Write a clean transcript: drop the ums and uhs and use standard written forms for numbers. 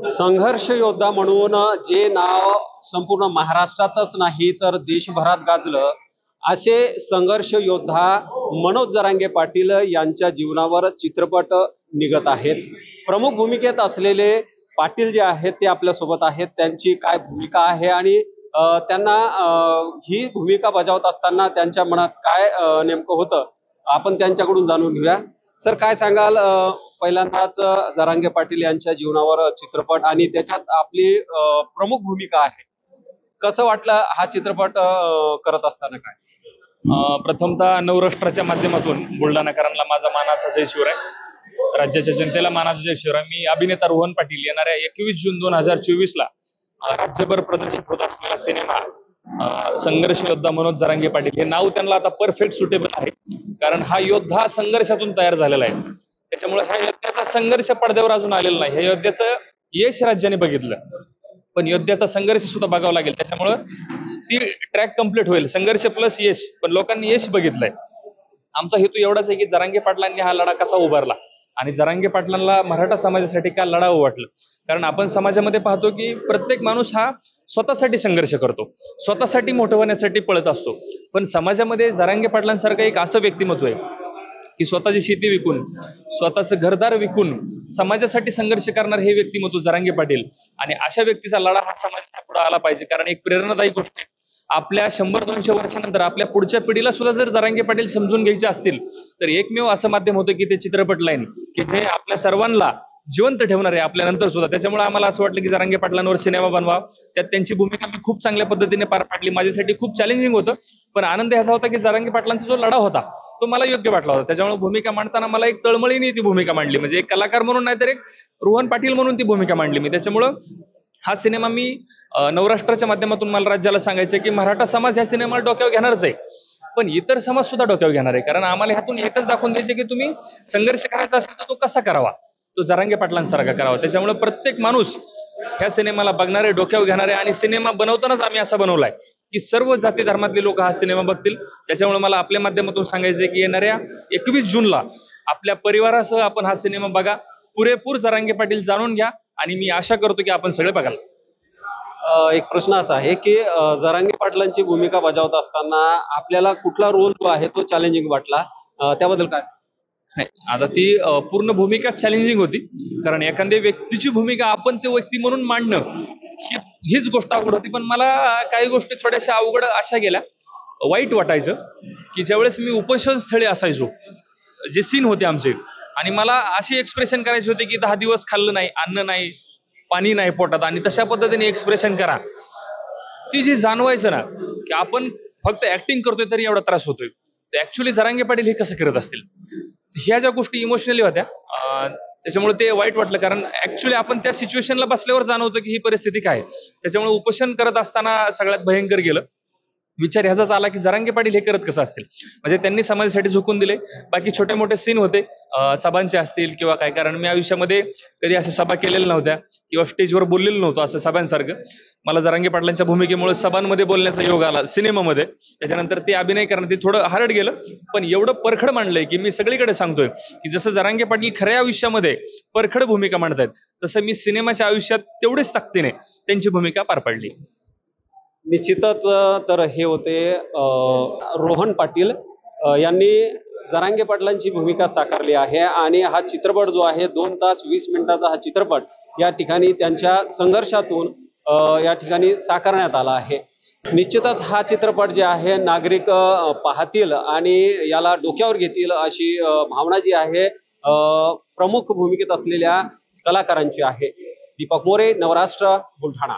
संघर्ष योद्धा म्हणून जे नाव संपूर्ण महाराष्ट्रातच नाही तर देशभरात गाजलं, असे संघर्ष योद्धा मनोज जरांगे पाटील यांच्या जीवनावर चित्रपट निघत आहेत। प्रमुख भूमिकेत असलेले पाटील जे आहेत ते आपल्या सोबत आहेत। त्यांची काय भूमिका आहे आणि त्यांना ही भूमिका बजावत असताना त्यांच्या मनात काय नेमकं होतं, आपण त्यांच्याकडून जाणून घेऊया। सर, काय सांगाल? पहिल्यांदाच जरांगे पाटील यांच्या जीवनावर चित्रपट आणि त्याच्यात आपली प्रमुख भूमिका आहे। कसं वाटलं हा चित्रपट करत असताना? काय प्रथमतः नवराष्ट्राच्या माध्यमातून बुलढाणाकरांना माझा मानाचा जय शिवराय, राज्याच्या जनतेला मानाचा जय शिवराय। मी अभिनेता रोहन पाटील येणाऱ्या 21 जून 2024 ला राज्यभर प्रदर्शित होत असलेला सिनेमा संघर्ष योद्धा मनोज जरांगे पाटील, हे नाव त्यांना आता परफेक्ट सुटेबल आहे, कारण हा योद्धा संघर्षातून तयार झालेला आहे। त्याच्यामुळे ह्या योद्ध्याचा संघर्ष पडद्यावर अजून आलेला नाही। ह्या योद्ध्याचं यश राज्याने बघितलं, पण योद्ध्याचा संघर्ष सुद्धा बघावा लागेल। त्याच्यामुळे ती ट्रॅक कंप्लीट होईल, संघर्ष प्लस यश। पण लोकांनी यश बघितलंय। आमचा हेतू एवढाच आहे की जरांगे पाटलांनी हा लढा कसा उभारला आणि जरांगे पाटलांना मराठा समाजासाठी का लढावं वाटलं। कारण आपण समाजामध्ये पाहतो की प्रत्येक माणूस हा स्वतःसाठी संघर्ष करतो, स्वतःसाठी मोठं होण्यासाठी पळत असतो, पण समाजामध्ये जरांगे पाटलांसारखं एक असं व्यक्तिमत्व आहे की स्वतःची शेती विकून, स्वतःचं घरदार विकून समाजासाठी संघर्ष करणार हे व्यक्तिमत्व जरांगे पाटील। आणि अशा व्यक्तीचा लढा हा समाजाच्या पुढे आला पाहिजे, कारण एक प्रेरणादायी गोष्ट आहे। आपल्या 100-200 वर्षानंतर आपल्या पुढच्या पिढीला सुद्धा जर जरांगे पाटील समजून घ्यायचे असतील तर एकमेव असं माध्यम होतं की ते चित्रपट लाईन, की जे आपल्या सर्वांना जिवंत ठेवणार आहे आपल्या नंतर सुद्धा। त्याच्यामुळे आम्हाला असं वाटलं की जरांगे पाटलांवर सिनेमा बनवा। त्यात त्यांची भूमिका मी खूप चांगल्या पद्धतीने पार पाडली। माझ्यासाठी खूप चॅलेंजिंग होतं, पण आनंद ह्याचा होता की जरांगे पाटलांचा जो लढा होता तो मला योग्य वाटला होता। त्याच्यामुळे भूमिका मांडताना मला एक तळमळीने ती भूमिका मांडली, म्हणजे एक कलाकार म्हणून नाही तर एक रोहन पाटील म्हणून ती भूमिका मांडली मी। त्याच्यामुळं हा सिनेमा मी नवराष्ट्राच्या माध्यमातून मला राज्याला सांगायचं की मराठा समाज ह्या सिनेमाला डोक्यावर घेणारच आहे, पण इतर समाज सुद्धा डोक्यावर घेणार आहे। कारण आम्हाला ह्यातून एकच दाखवून द्यायचे की तुम्ही संघर्ष करायचा असेल तर तो कसा करावा, तो जरांगे पाटलांसारखा करावा। त्याच्यामुळे प्रत्येक माणूस ह्या सिनेमाला बघणारे, डोक्यावर घेणारे, आणि सिनेमा बनवतानाच आम्ही असा बनवलाय की सर्व जाती धर्मातले लोक हा सिनेमा बघतील। त्याच्यामुळे मला आपल्या माध्यमातून सांगायचंय की येणाऱ्या 21 जूनला आपल्या परिवारासह आपण हा सिनेमा बघा, पुरेपूर जरांगे पाटील जाणून घ्या, आणि मी आशा करतो की आपण सगळे बघाल। एक प्रश्न असा आहे की जरांगे पाटलांची भूमिका बजावत असताना आपल्याला कुठला रोल जो आहे तो चॅलेंजिंग वाटला, त्याबद्दल काय? नाही, आता ती पूर्ण भूमिका चॅलेंजिंग होती, कारण एखाद्या व्यक्तीची भूमिका आपण ते व्यक्ती म्हणून मांडणं हीच गोष्ट अवघड होती। पण मला काही गोष्टी थोड्याशा अवघड अशा गेल्या, वाईट वाटायचं की ज्यावेळेस मी उपोषण स्थळी असायचो, जे सीन होते आमचे, आणि मला असे एक्सप्रेशन करायचे होते की 10 दिवस खाल्लं नाही, अन्न नाही, पाणी नाही पोटात, आणि तशा पद्धतीने एक्सप्रेशन करा। ती जी जाणवायचं ना की आपण फक्त ऍक्टिंग करतोय तरी एवढा त्रास होतोय, तर ऍक्च्युअली जरांगे पाटील हे कसं करत असतील, ह्या ज्या गोष्टी इमोशनली होत्या, त्याच्यामुळे ते वाईट वाटलं। कारण ऍक्च्युअली आपण त्या सिच्युएशनला बसल्यावर जाणवतं की ही परिस्थिती काय। त्याच्यामुळे उपोषण करत असताना सगळ्यात भयंकर गेलं। विचार ह्याचाच आला की जरांगे पाटील हे करत कसं असतील, म्हणजे त्यांनी समाजासाठी झुकून दिले। बाकी छोटे मोठे सीन होते सभांचे असतील किंवा काय, कारण मी आयुष्यामध्ये कधी अशा सभा केलेल्या नव्हत्या किंवा स्टेजवर बोललेलं नव्हतं असं सभांसारखं। मला जरांगे पाटलांच्या भूमिकेमुळे सभांमध्ये बोलण्याचा योग आला सिनेमामध्ये। त्याच्यानंतर ते अभिनय करणं ते थोडं हार्ड गेलं, पण एवढं परखड मांडलंय की मी सगळीकडे सांगतोय की जसं जरांगे पाटील खऱ्या आयुष्यामध्ये परखड भूमिका मांडतायत, तसं मी सिनेमाच्या आयुष्यात तेवढीच ताकदीने त्यांची भूमिका पार पाडली। निश्चितच तर हे होते रोहन पाटील यांनी जरांगे पाटलांची भूमिका साकारली आहे, आणि हा चित्रपट जो आहे 2 तास 20 मिनिटाचा हा चित्रपट या ठिकाणी त्यांच्या संघर्षातून या ठिकाणी साकारण्यात आला आहे। निश्चितच हा चित्रपट जे आहे नागरिक पाहतील आणि याला डोक्यावर घेतील अशी भावना जी आहे प्रमुख भूमिकेत असलेल्या कलाकारांची आहे। दीपक मोरे, नवराष्ट्र, बुलढाणा।